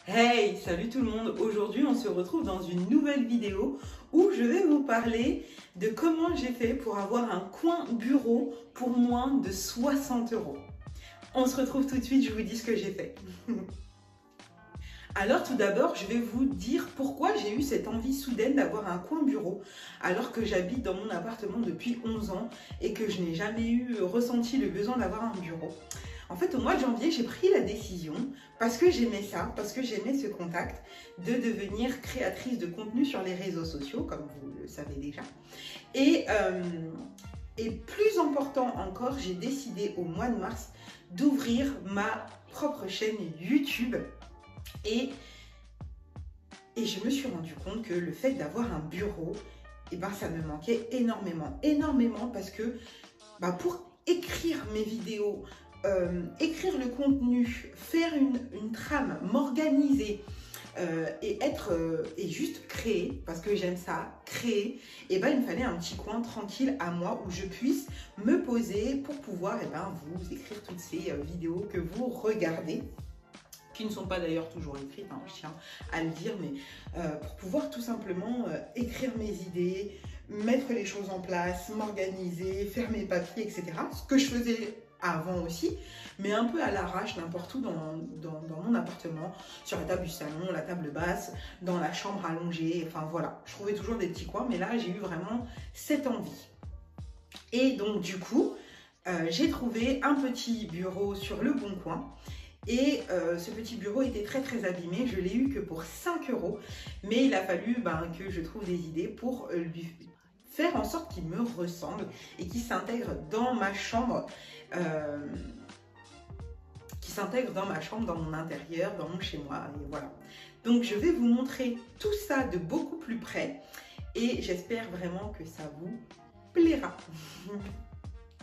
Hey, salut tout le monde! Aujourd'hui, on se retrouve dans une nouvelle vidéo où je vais vous parler de comment j'ai fait pour avoir un coin bureau pour moins de 60 euros. On se retrouve tout de suite, je vous dis ce que j'ai fait. Alors tout d'abord, je vais vous dire pourquoi j'ai eu cette envie soudaine d'avoir un coin bureau alors que j'habite dans mon appartement depuis 11 ans et que je n'ai jamais ressenti le besoin d'avoir un bureau. En fait, au mois de janvier, j'ai pris la décision, parce que j'aimais ça, parce que j'aimais ce contact, de devenir créatrice de contenu sur les réseaux sociaux, comme vous le savez déjà. Et plus important encore, j'ai décidé au mois de mars d'ouvrir ma propre chaîne YouTube. Et je me suis rendu compte que le fait d'avoir un bureau, ça me manquait énormément, parce que pour écrire mes vidéos, écrire le contenu, faire une trame, m'organiser et juste créer, parce que j'aime ça, créer, il me fallait un petit coin tranquille à moi où je puisse me poser pour pouvoir vous écrire toutes ces vidéos que vous regardez, qui ne sont pas d'ailleurs toujours écrites, je tiens à le dire, mais pour pouvoir tout simplement écrire mes idées, mettre les choses en place, m'organiser, faire mes papiers, etc. Ce que je faisais avant aussi, mais un peu à l'arrache, n'importe où dans mon appartement, sur la table du salon, la table basse, dans la chambre allongée, enfin voilà. Je trouvais toujours des petits coins, mais là, j'ai eu vraiment cette envie. Et donc, du coup, j'ai trouvé un petit bureau sur Le Bon Coin. Et ce petit bureau était très abîmé, je l'ai eu que pour 5 euros, mais il a fallu que je trouve des idées pour lui faire en sorte qu'il me ressemble et qu'il s'intègre dans ma chambre, dans mon intérieur, dans mon chez-moi, et voilà. Donc je vais vous montrer tout ça de beaucoup plus près et j'espère vraiment que ça vous plaira.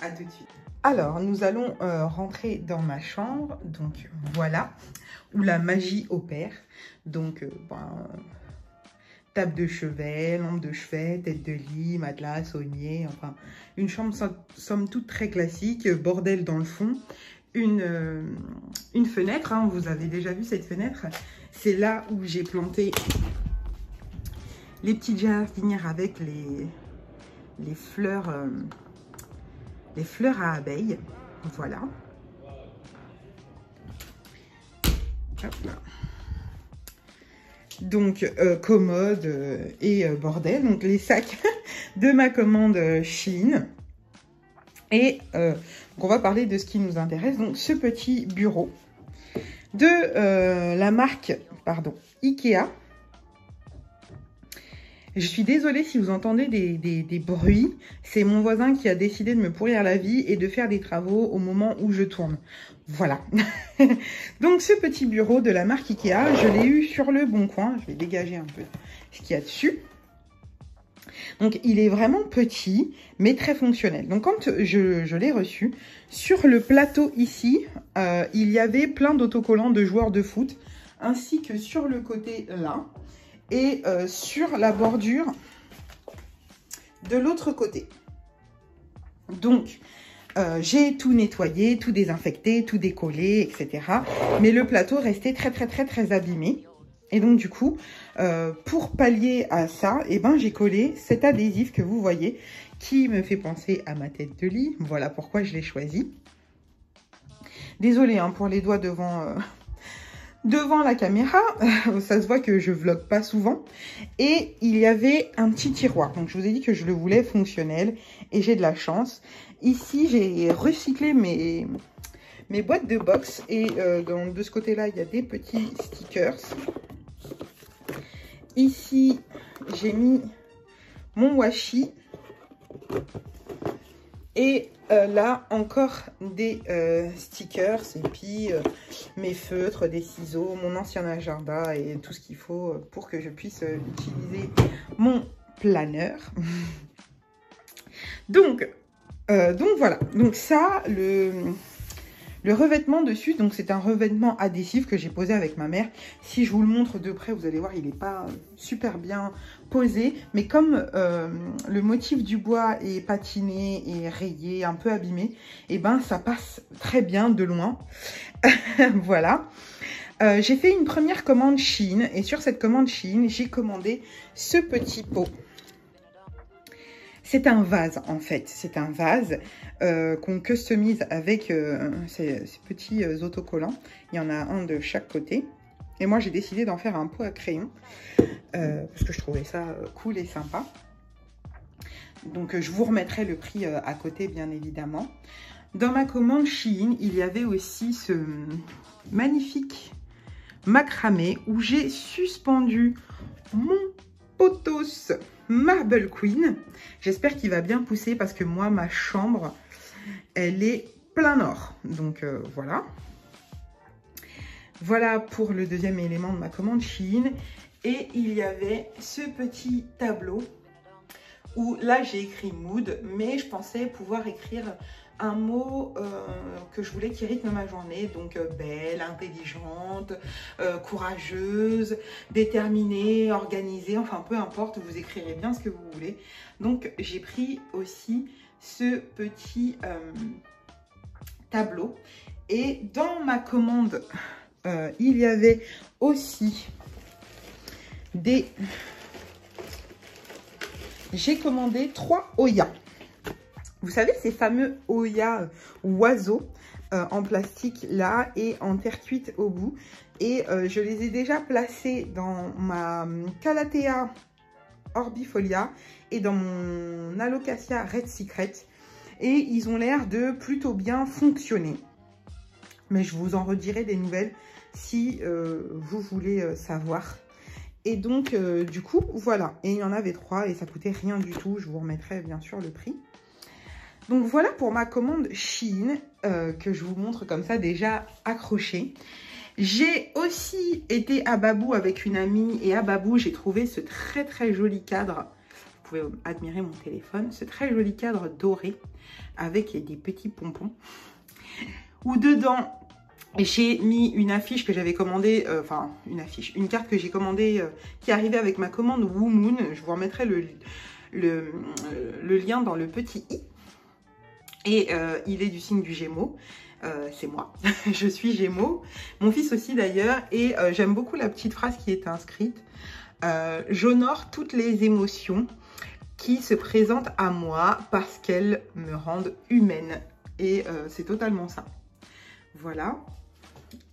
À tout de suite. Alors, nous allons rentrer dans ma chambre, donc voilà, où la magie opère. Donc, table de chevet, lampe de chevet, tête de lit, matelas, saunier, enfin, une chambre somme toute très classique, bordel dans le fond. Une fenêtre, vous avez déjà vu cette fenêtre, c'est là où j'ai planté les petites jardinières avec les fleurs à abeilles, voilà. Hop là. Donc commode et bordel, donc les sacs de ma commande Shein. Et donc on va parler de ce qui nous intéresse, donc ce petit bureau de la marque, Ikea. Je suis désolée si vous entendez des bruits. C'est mon voisin qui a décidé de me pourrir la vie et de faire des travaux au moment où je tourne. Voilà. Donc ce petit bureau de la marque Ikea, je l'ai eu sur Le Bon Coin. Je vais dégager un peu ce qu'il y a dessus. Donc il est vraiment petit, mais très fonctionnel. Donc quand je l'ai reçu, sur le plateau ici, il y avait plein d'autocollants de joueurs de foot, ainsi que sur le côté là. Et sur la bordure de l'autre côté. Donc, j'ai tout nettoyé, tout désinfecté, tout décollé, etc. Mais le plateau restait très abîmé. Et donc, du coup, pour pallier à ça, j'ai collé cet adhésif que vous voyez, qui me fait penser à ma tête de lit. Voilà pourquoi je l'ai choisi. Désolée pour les doigts devant la caméra, ça se voit que je vlogue pas souvent. Et il y avait un petit tiroir. Donc je vous ai dit que je le voulais fonctionnel et j'ai de la chance. Ici, j'ai recyclé mes boîtes de box et de ce côté-là, il y a des petits stickers. Ici, j'ai mis mon washi. Et là, encore des stickers et puis mes feutres, des ciseaux, mon ancien agenda et tout ce qu'il faut pour que je puisse utiliser mon planeur. Donc voilà. Donc ça, le revêtement dessus, donc c'est un revêtement adhésif que j'ai posé avec ma mère. Si je vous le montre de près, vous allez voir, il n'est pas super bien posé. Mais comme le motif du bois est patiné et rayé, un peu abîmé, ça passe très bien de loin. Voilà. J'ai fait une première commande Shein et sur cette commande Shein, j'ai commandé ce petit pot. C'est un vase en fait, c'est un vase qu'on customise avec ces petits autocollants. Il y en a un de chaque côté. Et moi j'ai décidé d'en faire un pot à crayon parce que je trouvais ça cool et sympa. Donc je vous remettrai le prix à côté bien évidemment. Dans ma commande Shein, il y avait aussi ce magnifique macramé où j'ai suspendu mon potos Marble Queen. J'espère qu'il va bien pousser parce que moi, ma chambre, elle est plein or. Donc voilà. Voilà pour le deuxième élément de ma commande Shein. Et il y avait ce petit tableau où là, j'ai écrit mood, mais je pensais pouvoir écrire un mot que je voulais qui rythme ma journée. Donc belle, intelligente, courageuse, déterminée, organisée, enfin peu importe, vous écrirez bien ce que vous voulez. Donc j'ai pris aussi ce petit tableau. Et dans ma commande, il y avait aussi des... J'ai commandé 3 Oya. Vous savez, ces fameux Oya oiseaux en plastique là et en terre cuite au bout. Et je les ai déjà placés dans ma Calathea orbifolia et dans mon Alocasia Red Secret. Et ils ont l'air de plutôt bien fonctionner. Mais je vous en redirai des nouvelles si vous voulez savoir. Et donc, du coup, voilà. Et il y en avait 3 et ça coûtait rien du tout. Je vous remettrai bien sûr le prix. Donc, voilà pour ma commande Shein que je vous montre comme ça déjà accrochée. J'ai aussi été à Babou avec une amie et à Babou, j'ai trouvé ce très joli cadre. Vous pouvez admirer mon téléphone. Ce très joli cadre doré avec des petits pompons. Où dedans... j'ai mis une affiche que j'avais commandée, une carte que j'ai commandée qui arrivait avec ma commande Woomoon. Je vous remettrai le lien dans le petit i. Et il est du signe du Gémeaux. C'est moi, je suis Gémeaux. Mon fils aussi d'ailleurs. Et j'aime beaucoup la petite phrase qui est inscrite. J'honore toutes les émotions qui se présentent à moi parce qu'elles me rendent humaine. Et c'est totalement ça. Voilà.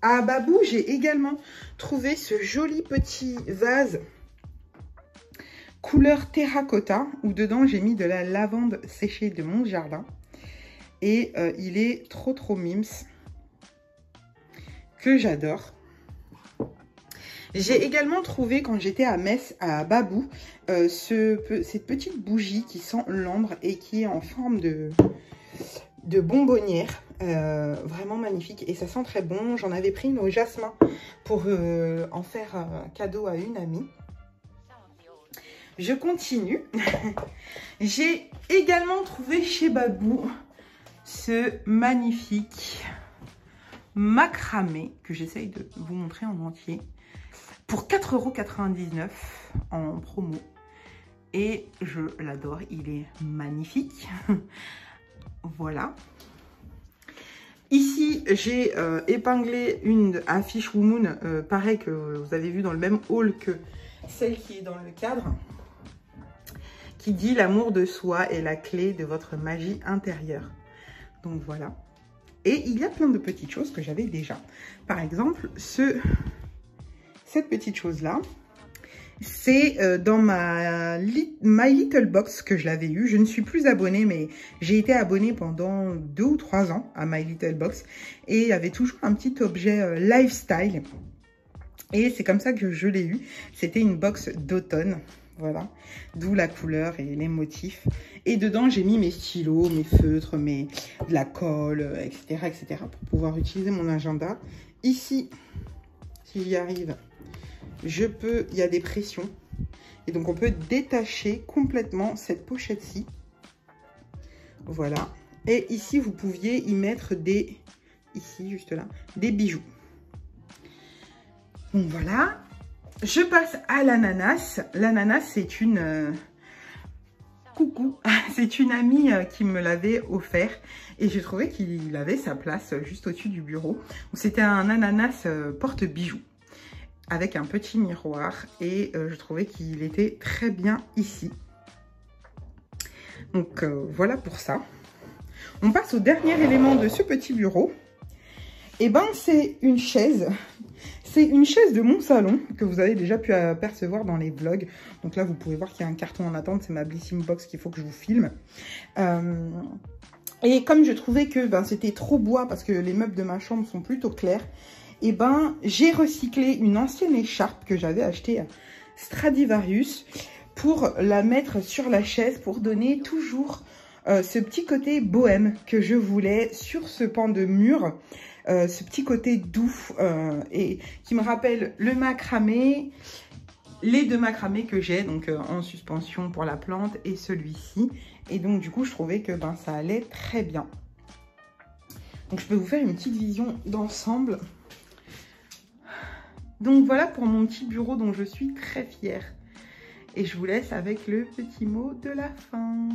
À Babou, j'ai également trouvé ce joli petit vase couleur terracotta où dedans j'ai mis de la lavande séchée de mon jardin. Et il est trop mims que j'adore. J'ai également trouvé quand j'étais à Metz, à Babou, cette petite bougie qui sent l'ambre et qui est en forme de bonbonnière. Vraiment magnifique et ça sent très bon. J'en avais pris une au jasmin pour en faire un cadeau à une amie. Je continue. J'ai également trouvé chez Babou ce magnifique macramé que j'essaye de vous montrer en entier pour 4,99 € en promo. Et je l'adore, il est magnifique. Voilà. Ici, j'ai épinglé une affiche Woomoon, pareil que vous avez vu dans le même haul que celle qui est dans le cadre, qui dit « L'amour de soi est la clé de votre magie intérieure ». Donc voilà. Et il y a plein de petites choses que j'avais déjà. Par exemple, cette petite chose-là, c'est dans My Little Box que je l'avais eu. Je ne suis plus abonnée, mais j'ai été abonnée pendant 2 ou 3 ans à My Little Box. Et il y avait toujours un petit objet lifestyle. Et c'est comme ça que je l'ai eu. C'était une box d'automne. Voilà. D'où la couleur et les motifs. Et dedans, j'ai mis mes stylos, mes feutres, de la colle, etc. pour pouvoir utiliser mon agenda. Ici, si j'y arrive... il y a des pressions et donc on peut détacher complètement cette pochette-ci. Voilà. Et ici, vous pouviez y mettre ici, juste là, des bijoux. Donc voilà. Je passe à l'ananas. L'ananas, c'est une coucou, c'est une amie qui me l'avait offert et j'ai trouvé qu'il avait sa place juste au-dessus du bureau. C'était un ananas porte-bijoux avec un petit miroir et je trouvais qu'il était très bien ici. Donc voilà pour ça. On passe au dernier élément de ce petit bureau. Et ben c'est une chaise. C'est une chaise de mon salon que vous avez déjà pu apercevoir dans les vlogs. Donc là, vous pouvez voir qu'il y a un carton en attente. C'est ma Blissim Box qu'il faut que je vous filme. Et comme je trouvais que c'était trop bois parce que les meubles de ma chambre sont plutôt clairs, et ben j'ai recyclé une ancienne écharpe que j'avais achetée à Stradivarius pour la mettre sur la chaise pour donner toujours ce petit côté bohème que je voulais sur ce pan de mur. Ce petit côté doux et qui me rappelle le macramé, les deux macramés que j'ai donc en suspension pour la plante et celui-ci. Et donc du coup je trouvais que ça allait très bien. Donc je peux vous faire une petite vision d'ensemble. Donc voilà pour mon petit bureau dont je suis très fière. Et je vous laisse avec le petit mot de la fin.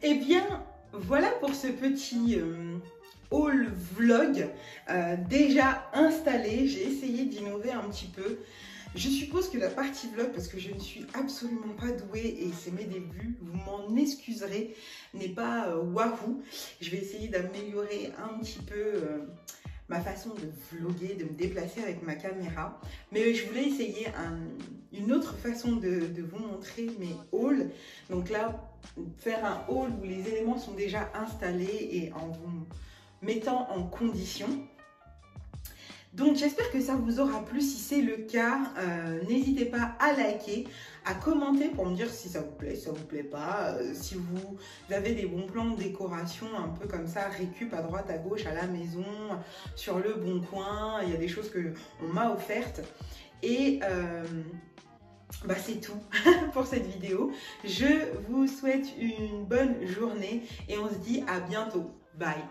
Et bien voilà pour ce petit haul vlog déjà installé. J'ai essayé d'innover un petit peu. Je suppose que la partie vlog, parce que je ne suis absolument pas douée et c'est mes débuts, vous m'en excuserez, n'est pas wahou. Je vais essayer d'améliorer un petit peu ma façon de vlogger, de me déplacer avec ma caméra. Mais je voulais essayer une autre façon de vous montrer mes hauls. Donc là, faire un haul où les éléments sont déjà installés et en vous mettant en condition. Donc j'espère que ça vous aura plu. Si c'est le cas, n'hésitez pas à liker, à commenter pour me dire si ça vous plaît, si ça vous plaît pas, si vous avez des bons plans de décoration un peu comme ça, récup à droite à gauche à la maison, sur le bon coin. Il y a des choses que on m'a offertes et c'est tout pour cette vidéo. Je vous souhaite une bonne journée et on se dit à bientôt. Bye.